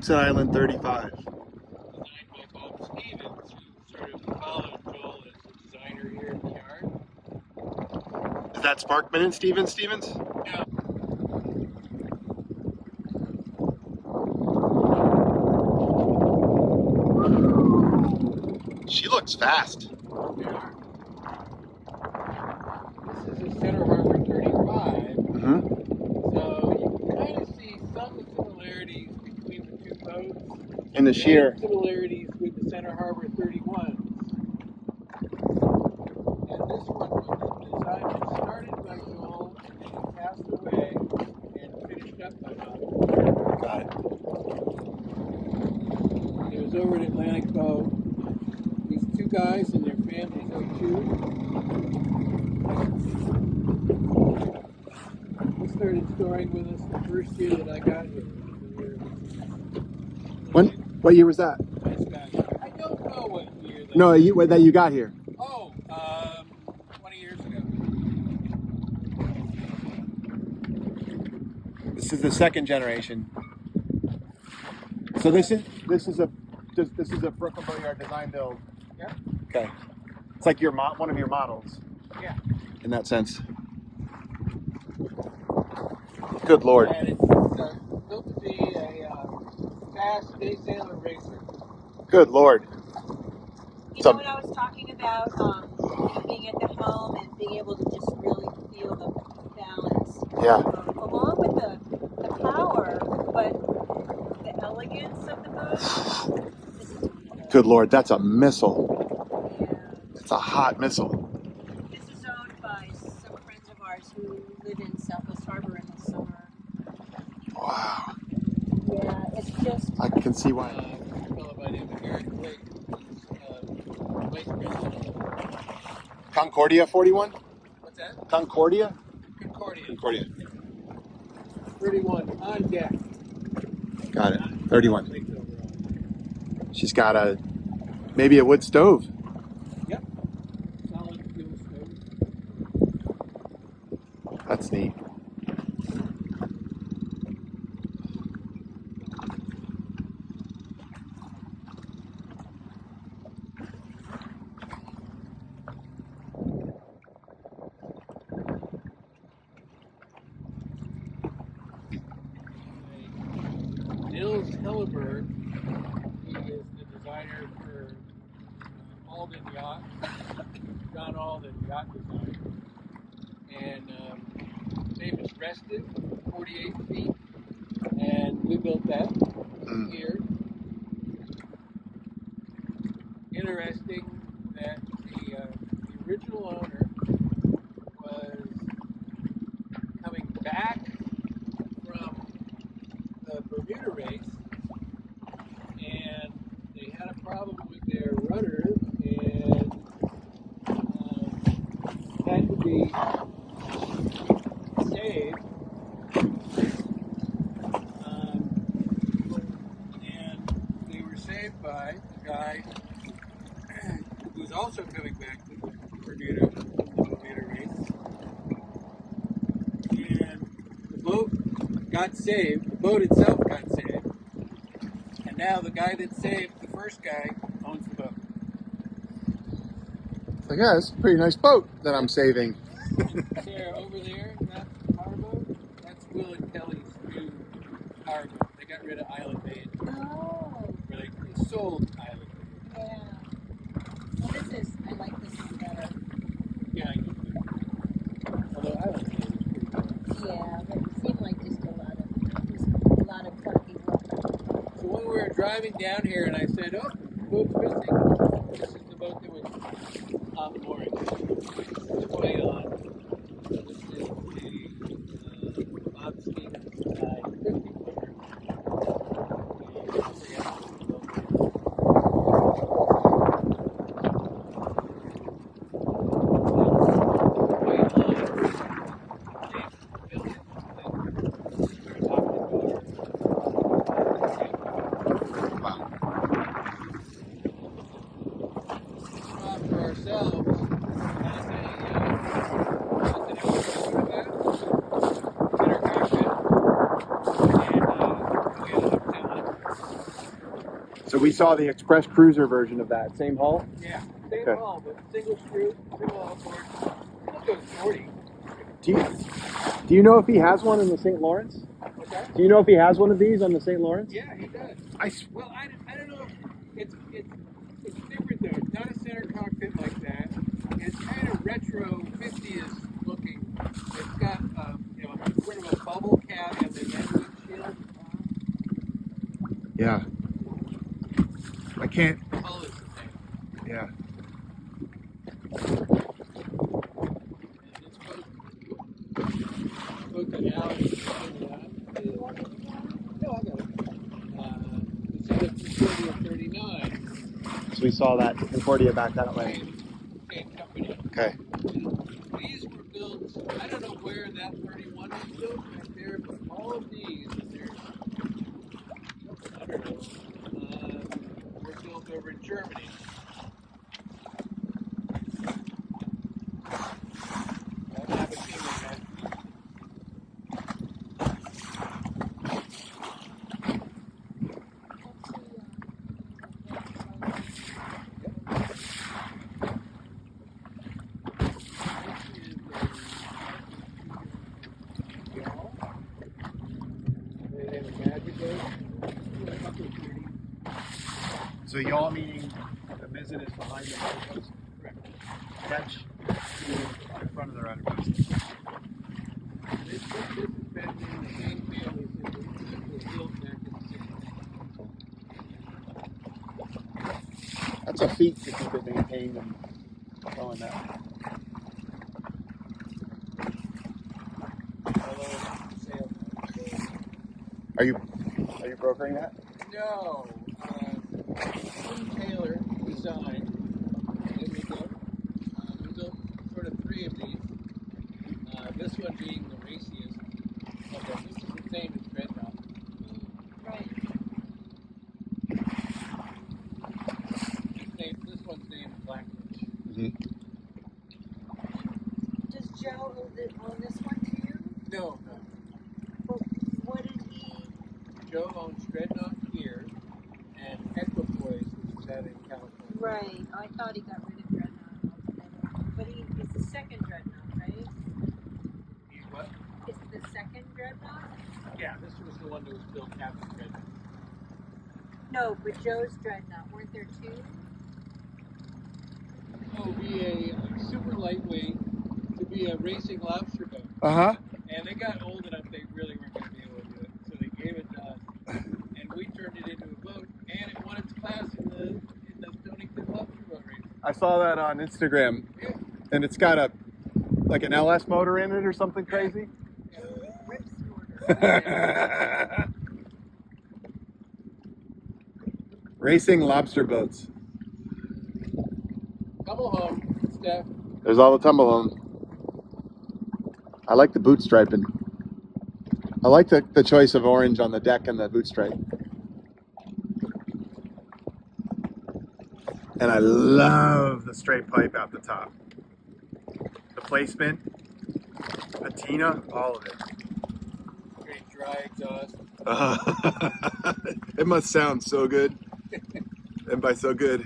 Thompson Island 35. Designed by Bob Stevens, who sort of followed Joel as the designer here at the yard. Is that Sparkman and Stevens? Yeah. She looks fast. They are. This is a Center Harbor 35. Mm-hmm. So you can kind of see some similarities between the two boats. And the sheer. And similarities with the Center Harbor 31s. And this one was designed and started by Joel, and then he passed away and finished up by Bob. Got it. It was over at Atlantic Boat. These two guys and their families are two. He started storing with us the first year that I got here. What year was that? Nice guy. I don't know what year that No, that you got here. Oh, 20 years ago. This is the second generation. So this is a Brooklin Boat Yard design build. Yeah. Okay. It's like one of your models. Yeah. In that sense. Good Lord. And it's built to be a fast day sailor racer. Good Lord. You know what I was talking about, being at the helm and being able to just really feel the balance. Yeah. Along with the power, but the elegance of the boat. Good Lord, that's a missile. Yeah. It's a hot missile. This is owned by some friends of ours who live in Southwest Harbor in the summer. Wow. Yeah, it's just... I can see why. A fellow by the name of Eric Blake, vice president. Concordia 41? What's that? Concordia? Concordia. 31 on deck. Got it. 31. She's got maybe a wood stove. Yep. Solid fuel stove. That's neat. Nils Helleberg, he is the designer for Alden Yacht, John Alden Yacht Design. And famous rested, 48 feet. And we built that here. Interesting that the original owner was coming back from the Bermuda race, and they had a problem with their rudder, and had to be saved. And they were saved by the guy who was also coming back to Bermuda, from the Bermuda race. And the boat got saved, the boat itself got saved, and now the guy that saved the first guy owns the boat. It's like, yeah, it's a pretty nice boat that I'm saving. There, over there, that's our boat. That's Will and Kelly's new power boat. They got rid of Island Maid. Oh, Or they sold Island Maid. yeah. Well, I like this one better. Yeah, I do. Although Island Maid is pretty cool. Yeah, but it seemed like just a lot of funky work. So when we were driving down here and I said, oh, the boat's missing, this is the boat that was on the mooring. It's way on. So this is the Bob Stevens design 50-footer. For ourselves as a we saw the Express Cruiser version of that. Same hull? Yeah, same Okay. hull, but single screw, single outboard. It'll go 40. Do you know if he has one in the St. Lawrence? What's that? Do you know if he has one of these on the St. Lawrence? Yeah, he does. I s- Well, I don't know. It's different though. It's not a center cockpit like that. It's kind of retro 50s looking. It's got sort of a bubble cap and then that windshield. Yeah. I can't. The hull is the same. Yeah. And this boat that Alex is no, I got it. It's in the Concordia 39. So we saw that Concordia back that way. Same company. Okay. These were built, I don't know where that 31 was built back there, but all of these, I don't know, were built over in Germany. I haven't seen them yet. So y'all meaning the mizzen is behind the rudderpost? Correct. Catch in front of the rudderpost. This has been in the same family since it was built back in the 60s. That's a feat to keep it maintained and going that. Are you brokering that? No. Tim Taylor designed. And we built sort of 3 of these. This one being the raciest of them. This is the same as Dreadnought. Right. This one's named Blackridge. Mm-hmm. Does Joe own this one too? No. But what did he? Joe owns Dreadnought here and Equipoise, which is out in California. Right. I thought he got rid of Dreadnought altogether. But it's the second Dreadnought, right? What? It's the second Dreadnought? Yeah, this was the one that was built after Dreadnought. No, but Joe's Dreadnought. Weren't there 2? Oh, be a super lightweight to be a racing lobster boat. Uh-huh. And they got old enough they really weren't going to be able to do it. So they gave it to us. And we turned it into a boat. And it won its class in the Stonington lobster boat race. I saw that on Instagram. Yeah. And it's got like an LS motor in it or something crazy. Rips order. Racing lobster boats. Tumble home, Steph. There's all the tumble home. I like the boot striping. I like the choice of orange on the deck and the boot stripe. And I love the straight pipe out the top. The placement, patina, all of it. Great dry exhaust. It must sound so good. And by so good.